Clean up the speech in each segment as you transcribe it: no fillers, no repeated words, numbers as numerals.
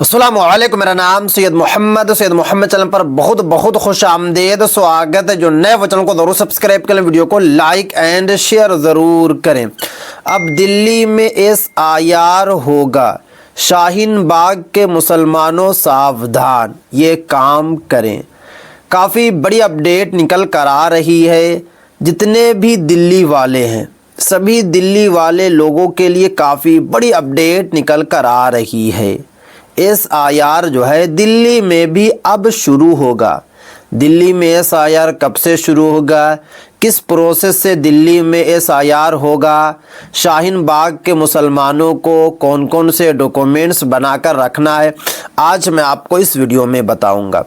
अस्सलामुअलैकुम, मेरा नाम सैयद मोहम्मद चैनल पर बहुत बहुत खुश आमदेद स्वागत है। जो नए वो चैनल को ज़रूर सब्सक्राइब करें, वीडियो को लाइक एंड शेयर ज़रूर करें। अब दिल्ली में SIR होगा, शाहीन बाग के मुसलमानों सावधान, ये काम करें। काफ़ी बड़ी अपडेट निकल कर आ रही है। जितने भी दिल्ली वाले हैं, सभी दिल्ली वाले लोगों के लिए काफ़ी बड़ी अपडेट निकल कर आ रही है। SIR जो है दिल्ली में भी अब शुरू होगा। दिल्ली में SIR कब से शुरू होगा, किस प्रोसेस से दिल्ली में SIR होगा, शाहीन बाग के मुसलमानों को कौन कौन से डॉक्यूमेंट्स बनाकर रखना है, आज मैं आपको इस वीडियो में बताऊंगा।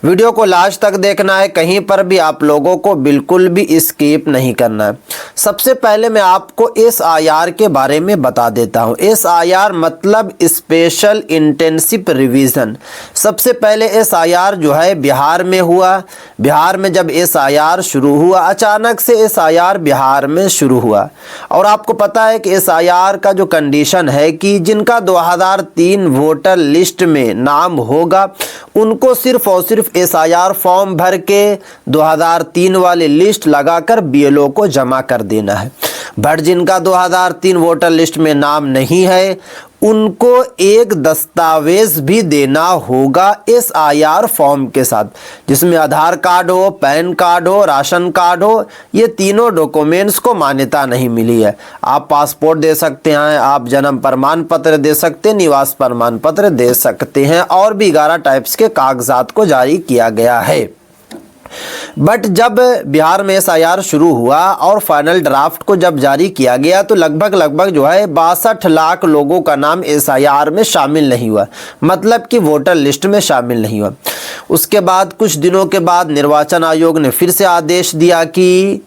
वीडियो को लास्ट तक देखना है, कहीं पर भी आप लोगों को बिल्कुल भी स्किप नहीं करना है। सबसे पहले मैं आपको SIR के बारे में बता देता हूं। SIR मतलब स्पेशल इंटेंसिव रिवीजन। सबसे पहले SIR जो है बिहार में हुआ। बिहार में जब SIR शुरू हुआ, अचानक से SIR बिहार में शुरू हुआ। और आपको पता है कि SIR का जो कंडीशन है कि जिनका 2003 वोटर लिस्ट में नाम होगा, उनको सिर्फ और सिर्फ SIR फॉर्म भर के 2003 वाली लिस्ट लगाकर BLO को जमा कर देना है। बट जिनका 2003 वोटर लिस्ट में नाम नहीं है, उनको एक दस्तावेज भी देना होगा SIR फॉर्म के साथ, जिसमें आधार कार्ड हो, पैन कार्ड हो, राशन कार्ड हो। ये तीनों डॉक्यूमेंट्स को मान्यता नहीं मिली है। आप पासपोर्ट दे सकते हैं, आप जन्म प्रमाण पत्र दे सकते हैं, निवास प्रमाण पत्र दे सकते हैं, और भी 11 टाइप्स के कागजात को जारी किया गया है। बट जब बिहार में SIR शुरू हुआ और फाइनल ड्राफ्ट को जब जारी किया गया, तो लगभग जो है 62 लाख लोगों का नाम SIR में शामिल नहीं हुआ, मतलब कि वोटर लिस्ट में शामिल नहीं हुआ। उसके बाद कुछ दिनों के बाद निर्वाचन आयोग ने फिर से आदेश दिया कि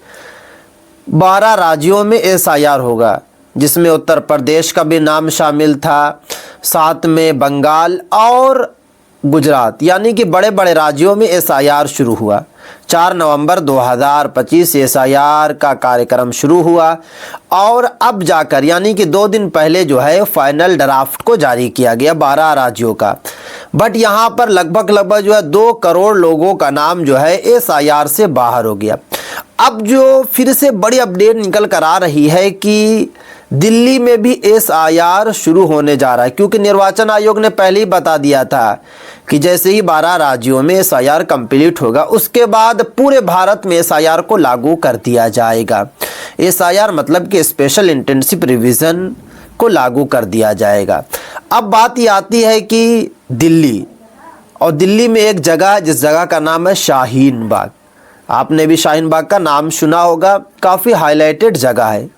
12 राज्यों में SIR होगा, जिसमें उत्तर प्रदेश का भी नाम शामिल था, साथ में बंगाल और गुजरात, यानी कि बड़े बड़े राज्यों में SIR शुरू हुआ। 4 नवंबर 2025 SIR का कार्यक्रम शुरू हुआ, और अब जाकर यानी कि 2 दिन पहले जो है फाइनल ड्राफ्ट को जारी किया गया 12 राज्यों का। बट यहाँ पर लगभग जो है 2 करोड़ लोगों का नाम जो है SIR से बाहर हो गया। अब जो फिर से बड़ी अपडेट निकल कर आ रही है कि दिल्ली में भी SIR शुरू होने जा रहा है, क्योंकि निर्वाचन आयोग ने पहले ही बता दिया था कि जैसे ही 12 राज्यों में SIR कंप्लीट होगा, उसके बाद पूरे भारत में SIR को लागू कर दिया जाएगा। SIR मतलब कि स्पेशल इंटेंसिव रिवीजन को लागू कर दिया जाएगा। अब बात ये आती है कि दिल्ली, और दिल्ली में एक जगह, जिस जगह का नाम है शाहीन बाग। आपने भी शाहीन बाग का नाम सुना होगा, काफ़ी हाईलाइटेड जगह है।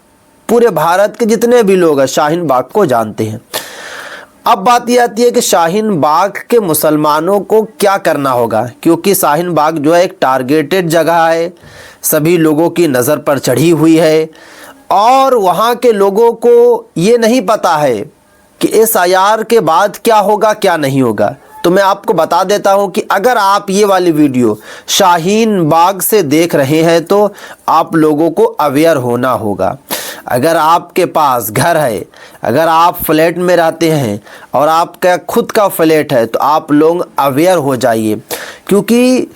पूरे भारत के जितने भी लोग हैं शाहीन बाग को जानते हैं। अब बात यह आती है कि शाहीन बाग के मुसलमानों को क्या करना होगा, क्योंकि शाहीन बाग जो है एक टारगेटेड जगह है, सभी लोगों की नज़र पर चढ़ी हुई है, और वहाँ के लोगों को ये नहीं पता है कि SIR के बाद क्या होगा क्या नहीं होगा। तो मैं आपको बता देता हूं कि अगर आप ये वाली वीडियो शाहीन बाग से देख रहे हैं, तो आप लोगों को अवेयर होना होगा। अगर आपके पास घर है, अगर आप फ्लैट में रहते हैं और आपका खुद का फ्लैट है, तो आप लोग अवेयर हो जाइए, क्योंकि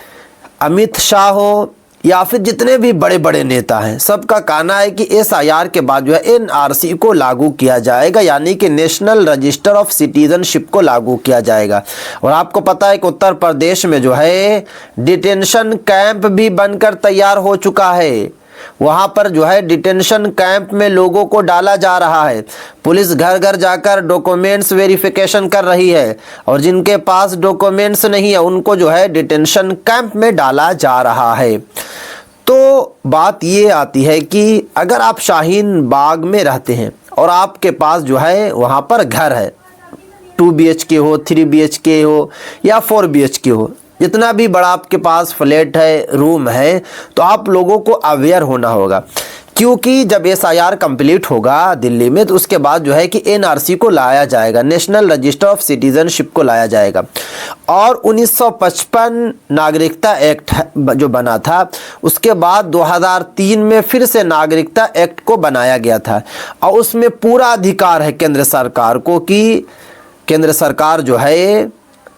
अमित शाह हो या फिर जितने भी बड़े बड़े नेता हैं, सबका कहना है कि SIR के बाद जो है NRC को लागू किया जाएगा, यानी कि नेशनल रजिस्टर ऑफ सिटीजनशिप को लागू किया जाएगा। और आपको पता है कि उत्तर प्रदेश में जो है डिटेंशन कैंप भी बनकर तैयार हो चुका है। वहाँ पर जो है डिटेंशन कैंप में लोगों को डाला जा रहा है। पुलिस घर घर जाकर डॉक्यूमेंट्स वेरिफिकेशन कर रही है, और जिनके पास डॉक्यूमेंट्स नहीं है उनको जो है डिटेंशन कैंप में डाला जा रहा है। तो बात ये आती है कि अगर आप शाहीन बाग में रहते हैं और आपके पास जो है वहाँ पर घर है, 2 BHK हो, 3 BHK हो या 4 BHK हो, जितना भी बड़ा आपके पास फ्लैट है, रूम है, तो आप लोगों को अवेयर होना होगा। क्योंकि जब SIR कंप्लीट होगा दिल्ली में, तो उसके बाद जो है कि NRC को लाया जाएगा, नेशनल रजिस्टर ऑफ सिटीजनशिप को लाया जाएगा। और 1955 नागरिकता एक्ट जो बना था, उसके बाद 2003 में फिर से नागरिकता एक्ट को बनाया गया था, और उसमें पूरा अधिकार है केंद्र सरकार को कि केंद्र सरकार जो है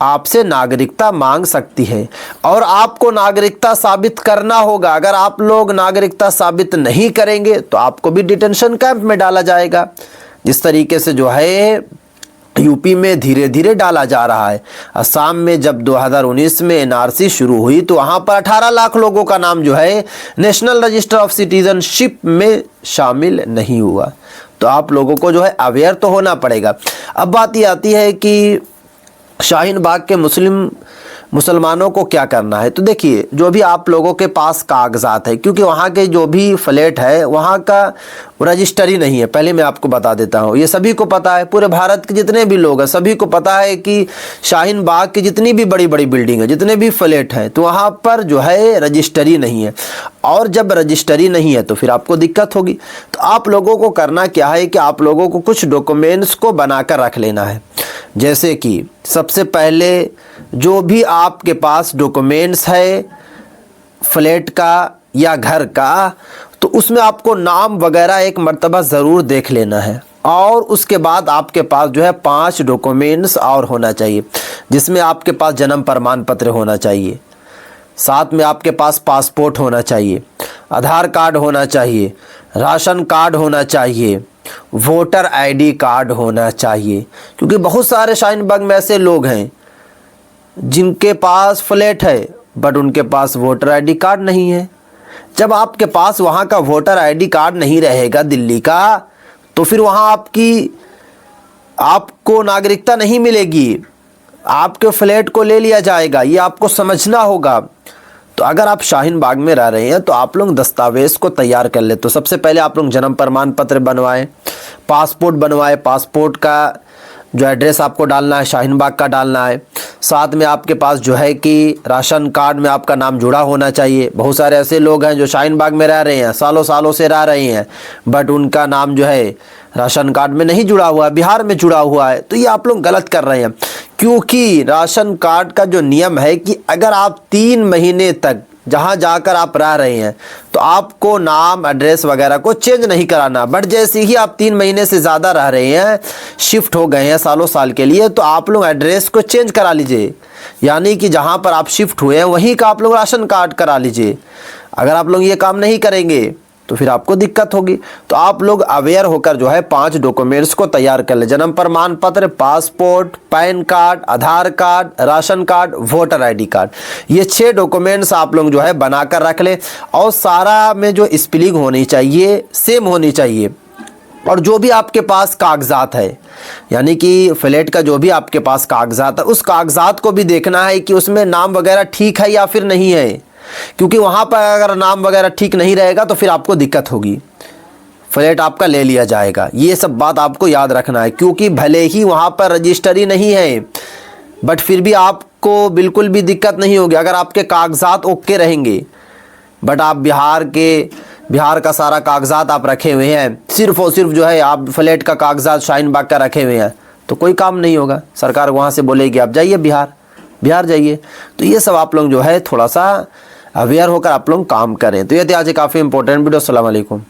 आपसे नागरिकता मांग सकती है और आपको नागरिकता साबित करना होगा। अगर आप लोग नागरिकता साबित नहीं करेंगे तो आपको भी डिटेंशन कैंप में डाला जाएगा, जिस तरीके से जो है यूपी में धीरे धीरे डाला जा रहा है। असम में जब 2019 में एनआरसी शुरू हुई तो वहाँ पर 18 लाख लोगों का नाम जो है नेशनल रजिस्टर ऑफ सिटीजनशिप में शामिल नहीं हुआ। तो आप लोगों को जो है अवेयर तो होना पड़ेगा। अब बात ये आती है कि शाहीन बाग के मुसलमानों को क्या करना है। तो देखिए, जो भी आप लोगों के पास कागजात है, क्योंकि वहाँ के जो भी फ्लैट है वहाँ का रजिस्ट्री नहीं है, पहले मैं आपको बता देता हूँ। ये सभी को पता है, पूरे भारत के जितने भी लोग हैं सभी को पता है कि शाहीन बाग की जितनी भी बड़ी बड़ी बिल्डिंग है, जितने भी फ्लैट हैं, तो वहाँ पर जो है रजिस्ट्री नहीं है। और जब रजिस्ट्री नहीं है तो फिर आपको दिक्कत होगी। तो आप लोगों को करना क्या है कि आप लोगों को कुछ डॉक्यूमेंट्स को बनाकर रख लेना है। जैसे कि सबसे पहले जो भी आपके पास डॉक्यूमेंट्स है फ्लैट का या घर का, तो उसमें आपको नाम वगैरह एक मर्तबा ज़रूर देख लेना है। और उसके बाद आपके पास जो है 5 डॉक्यूमेंट्स और होना चाहिए, जिसमें आपके पास जन्म प्रमाण पत्र होना चाहिए, साथ में आपके पास पासपोर्ट होना चाहिए, आधार कार्ड होना चाहिए, राशन कार्ड होना चाहिए, वोटर आईडी कार्ड होना चाहिए। क्योंकि बहुत सारे शाहीन बाग में ऐसे लोग हैं जिनके पास फ्लैट है बट उनके पास वोटर आईडी कार्ड नहीं है। जब आपके पास वहाँ का वोटर आईडी कार्ड नहीं रहेगा दिल्ली का, तो फिर वहाँ आपको नागरिकता नहीं मिलेगी, आपके फ्लैट को ले लिया जाएगा। ये आपको समझना होगा। तो अगर आप शाहीन बाग में रह रहे हैं तो आप लोग दस्तावेज़ को तैयार कर ले। तो सबसे पहले आप लोग जन्म प्रमाण पत्र बनवाएं, पासपोर्ट बनवाएं। पासपोर्ट का जो एड्रेस आपको डालना है शाहीन बाग का डालना है। साथ में आपके पास जो है कि राशन कार्ड में आपका नाम जुड़ा होना चाहिए। बहुत सारे ऐसे लोग हैं जो शाहीन बाग में रह रहे हैं, सालों सालों से रह रहे हैं, बट उनका नाम जो है राशन कार्ड में नहीं जुड़ा हुआ है, बिहार में जुड़ा हुआ है। तो ये आप लोग गलत कर रहे हैं, क्योंकि राशन कार्ड का जो नियम है कि अगर आप 3 महीने तक जहाँ जाकर आप रह रहे हैं तो आपको नाम एड्रेस वगैरह को चेंज नहीं कराना। बट जैसे ही आप 3 महीने से ज़्यादा रह रहे हैं, शिफ्ट हो गए हैं सालों साल के लिए, तो आप लोग एड्रेस को चेंज करा लीजिए। यानी कि जहाँ पर आप शिफ्ट हुए हैं वहीं का आप लोग राशन कार्ड करा लीजिए। अगर आप लोग ये काम नहीं करेंगे तो फिर आपको दिक्कत होगी। तो आप लोग अवेयर होकर जो है 5 डॉक्यूमेंट्स को तैयार कर ले। जन्म प्रमाण पत्र, passport, PAN card, Aadhaar card, ration card, voter ID card, ये 6 डॉक्यूमेंट्स आप लोग जो है बनाकर रख ले। और सारा में जो स्पेलिंग होनी चाहिए सेम होनी चाहिए। और जो भी आपके पास कागजात है, यानी कि फ्लैट का जो भी आपके पास कागजात है, उस कागजात को भी देखना है कि उसमें नाम वगैरह ठीक है या फिर नहीं है। क्योंकि वहाँ पर अगर नाम वगैरह ठीक नहीं रहेगा तो फिर आपको दिक्कत होगी, फ्लैट आपका ले लिया जाएगा। ये सब बात आपको याद रखना है। क्योंकि भले ही वहाँ पर रजिस्ट्री नहीं है बट फिर भी आपको बिल्कुल भी दिक्कत नहीं होगी अगर आपके कागजात ओके रहेंगे। बट आप बिहार का सारा कागजात आप रखे हुए हैं, सिर्फ और सिर्फ जो है आप फ्लैट का कागजात शाहीन बाग का रखे हुए हैं, तो कोई काम नहीं होगा। सरकार वहाँ से बोलेगी आप जाइए बिहार जाइए। तो ये सब आप लोग जो है थोड़ा सा अवेयर होकर आप लोग काम करें। तो ये थी आज काफ़ी इंपॉर्टेंट वीडियो। अस्सलाम वालेकुम।